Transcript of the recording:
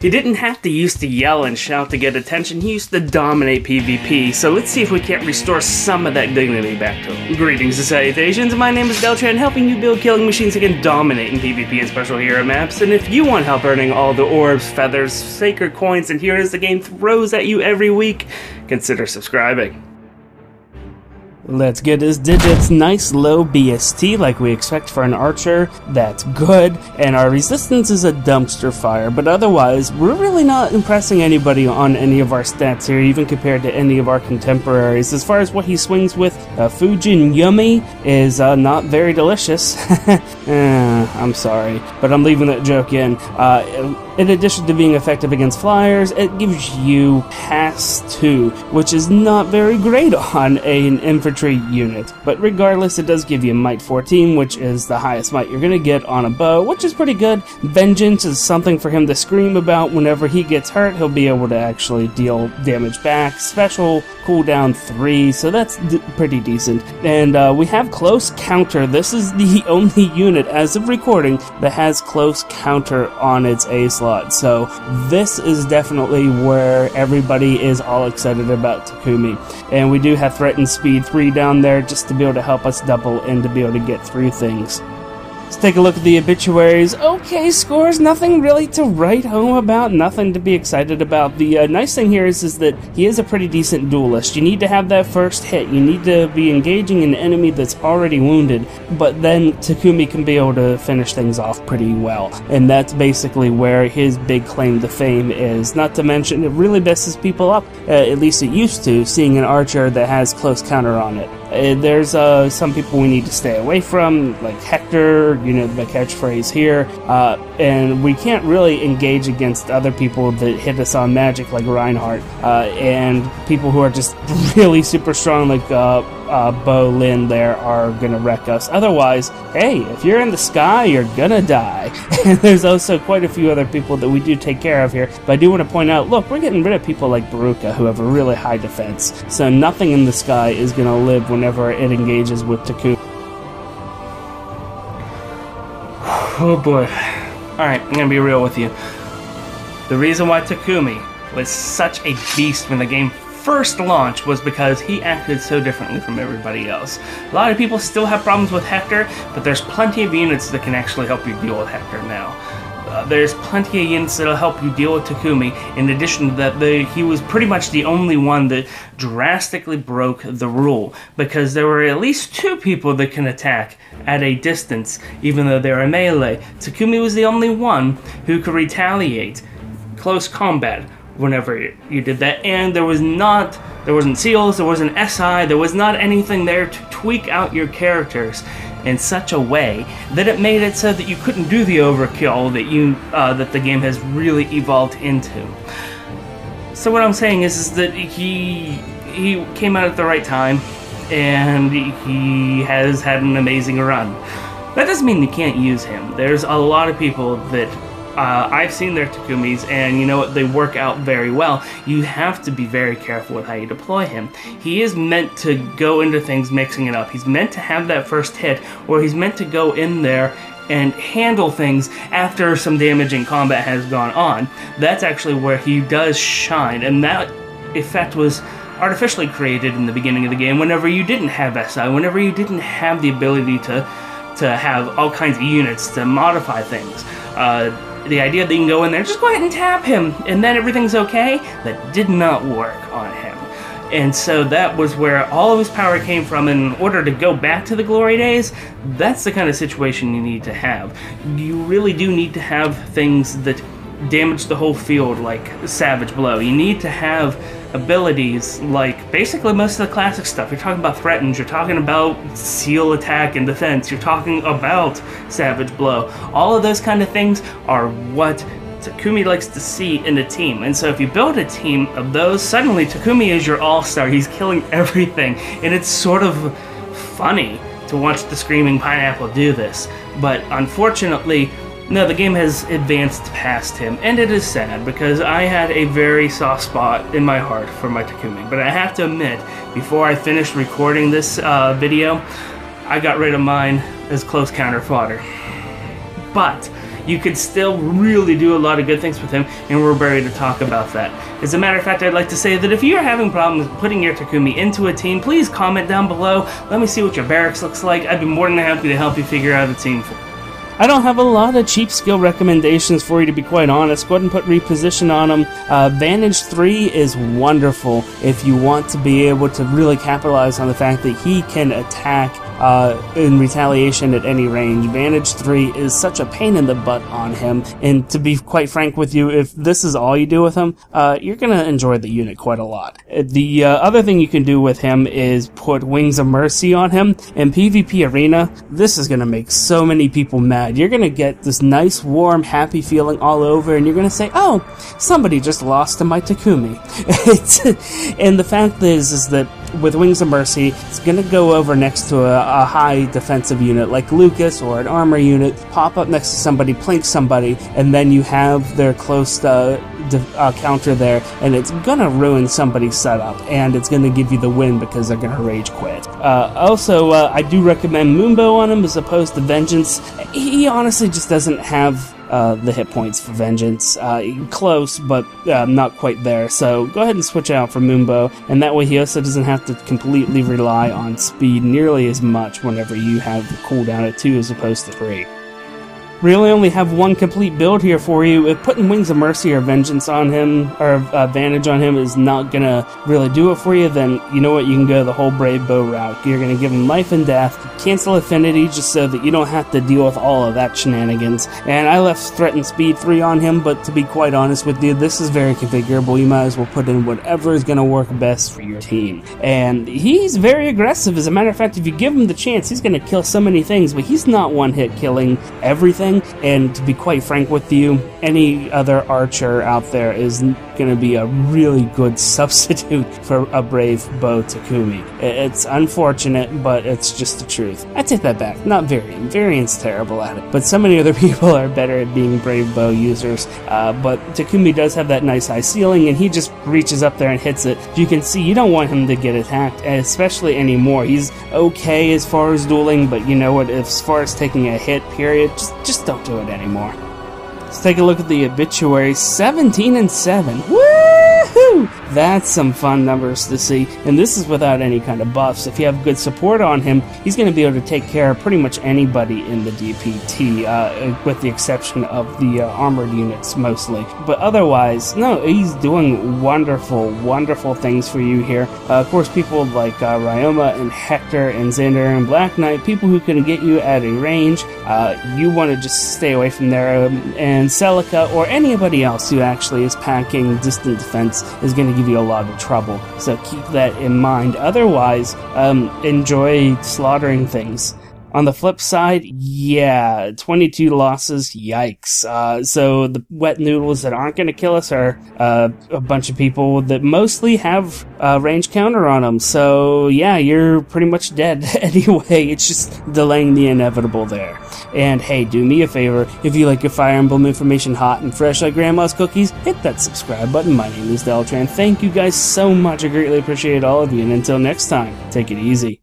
He didn't have to use to yell and shout to get attention, he used to dominate PvP, so let's see if we can't restore some of that dignity back to him. Greetings and salutations, my name is Deltran, helping you build killing machines that can dominate in PvP and special hero maps, and if you want help earning all the orbs, feathers, sacred coins, and heroes the game throws at you every week, consider subscribing. Let's get his digits nice low BST like we expect for an archer. That's good. And our resistance is a dumpster fire, but otherwise we're really not impressing anybody on any of our stats here, even compared to any of our contemporaries. As far as what he swings with, Fujin Yummy is not very delicious. I'm sorry, but I'm leaving that joke in. In addition to being effective against flyers, it gives you pass 2, which is not very great on an infantry unit. But regardless, it does give you might 14, which is the highest might you're going to get on a bow, which is pretty good. Vengeance is something for him to scream about. Whenever he gets hurt, he'll be able to actually deal damage back. Special cooldown 3, so that's pretty decent. And we have close counter. This is the only unit as of recording that has close counter on its A slot. So this is definitely where everybody is all excited about Takumi. And we do have threatened speed 3 down there just to be able to help us double and to be able to get through things. Let's take a look at the obituaries. Okay, scores, nothing really to write home about, nothing to be excited about. The nice thing here is that he is a pretty decent duelist. You need to have that first hit. You need to be engaging an enemy that's already wounded, but then Takumi can be able to finish things off pretty well. And that's basically where his big claim to fame is. Not to mention, it really messes people up, at least it used to, seeing an archer that has close counter on it. There's some people we need to stay away from, like Hector, you know, the catchphrase here, and we can't really engage against other people that hit us on magic like Reinhardt, and people who are just really super strong like Bo Lin there are gonna wreck us. Otherwise, hey, if you're in the sky, you're gonna die. And there's also quite a few other people that we do take care of here, but I do want to point out, look, we're getting rid of people like Baruka who have a really high defense, so nothing in the sky is gonna live whenever it engages with Takumi. Oh boy. Alright, I'm gonna be real with you. The reason why Takumi was such a beast when the game first launched was because he acted so differently from everybody else. A lot of people still have problems with Hector, but there's plenty of units that can actually help you deal with Hector now. There's plenty of units that'll help you deal with Takumi. In addition to that, he was pretty much the only one that drastically broke the rule, because there were at least 2 people that can attack at a distance, even though they're a melee. Takumi was the only one who could retaliate close combat whenever you did that, and there wasn't seals, there wasn't SI, there was not anything there to tweak out your characters in such a way that it made it so that you couldn't do the overkill that the game has really evolved into. So what I'm saying is that he came out at the right time, and he has had an amazing run. That doesn't mean you can't use him. There's a lot of people that I've seen their Takumis, and you know what, they work out very well. You have to be very careful with how you deploy him. He is meant to go into things mixing it up. He's meant to have that first hit, or he's meant to go in there and handle things after some damaging combat has gone on. That's actually where he does shine, and that effect was artificially created in the beginning of the game whenever you didn't have SI, whenever you didn't have the ability to have all kinds of units to modify things. The idea that you can go in there, just go ahead and tap him, and then everything's okay, that did not work on him. And so that was where all of his power came from. In order to go back to the glory days, that's the kind of situation you need to have. You really do need to have things that damage the whole field, like Savage Blow. You need to have abilities like basically most of the classic stuff. You're talking about Threatens, you're talking about Seal Attack and Defense, you're talking about Savage Blow. All of those kind of things are what Takumi likes to see in a team. And so if you build a team of those, suddenly Takumi is your all-star. He's killing everything, and it's sort of funny to watch the Screaming Pineapple do this. But unfortunately, no, the game has advanced past him, and it is sad, because I had a very soft spot in my heart for my Takumi. But I have to admit, before I finished recording this video, I got rid of mine as close counter fodder. But you could still really do a lot of good things with him, and we're ready to talk about that. As a matter of fact, I'd like to say that if you're having problems putting your Takumi into a team, please comment down below. Let me see what your barracks looks like. I'd be more than happy to help you figure out a team for you. I don't have a lot of cheap skill recommendations for you, to be quite honest. Go ahead and put reposition on him. Vantage 3 is wonderful if you want to be able to really capitalize on the fact that he can attack in retaliation at any range. Vantage 3 is such a pain in the butt on him, and to be quite frank with you, if this is all you do with him, you're going to enjoy the unit quite a lot. The other thing you can do with him is put Wings of Mercy on him. In PvP Arena, this is going to make so many people mad. You're going to get this nice, warm, happy feeling all over, and you're going to say, oh, somebody just lost to my Takumi. And the fact is that with Wings of Mercy, it's going to go over next to a high defensive unit like Lucas or an armor unit, pop up next to somebody, plink somebody, and then you have their close counter there, and it's going to ruin somebody's setup, and it's going to give you the win because they're going to rage quit. Also, I do recommend Moonbow on him as opposed to Vengeance. He honestly just doesn't have the hit points for Vengeance. Close, but not quite there. So go ahead and switch out for Moonbow, and that way he also doesn't have to completely rely on speed nearly as much whenever you have the cooldown at 2 as opposed to 3. Really only have one complete build here for you. If putting Wings of Mercy or Vengeance on him, or Vantage on him, is not gonna really do it for you, then you know what, you can go the whole Brave Bow route. You're gonna give him life and death, cancel affinity just so that you don't have to deal with all of that shenanigans. And I left Threatened Speed 3 on him, but to be quite honest with you, this is very configurable. You might as well put in whatever is gonna work best for your team. And he's very aggressive. As a matter of fact, if you give him the chance, he's gonna kill so many things, but he's not one-hit killing everything. And to be quite frank with you, any other archer out there is going to be a really good substitute for a Brave Bow Takumi. It's unfortunate, but it's just the truth. I take that back. Not Varian. Varian's terrible at it, but so many other people are better at being Brave Bow users. But Takumi does have that nice high ceiling, and he just reaches up there and hits it. You can see you don't want him to get attacked, especially anymore. He's okay as far as dueling, but you know what? As far as taking a hit, period, just don't do it anymore. Let's take a look at the obituary. 17 and 7. Woohoo! That's some fun numbers to see, and this is without any kind of buffs. If you have good support on him, he's going to be able to take care of pretty much anybody in the DPT, with the exception of the armored units mostly. But otherwise, no, he's doing wonderful, wonderful things for you here. Of course, people like Ryoma and Hector and Xander and Black Knight, people who can get you at a range, you want to just stay away from there, and Celica or anybody else who actually is packing distant defense is going to give you a lot of trouble, so keep that in mind. Otherwise, enjoy slaughtering things. On the flip side, yeah, 22 losses, yikes. So the wet noodles that aren't going to kill us are a bunch of people that mostly have range counter on them. So yeah, you're pretty much dead anyway. It's just delaying the inevitable there. And hey, do me a favor, if you like your Fire Emblem information hot and fresh like Grandma's cookies, hit that subscribe button. My name is Deltran. Thank you guys so much. I greatly appreciate all of you. And until next time, take it easy.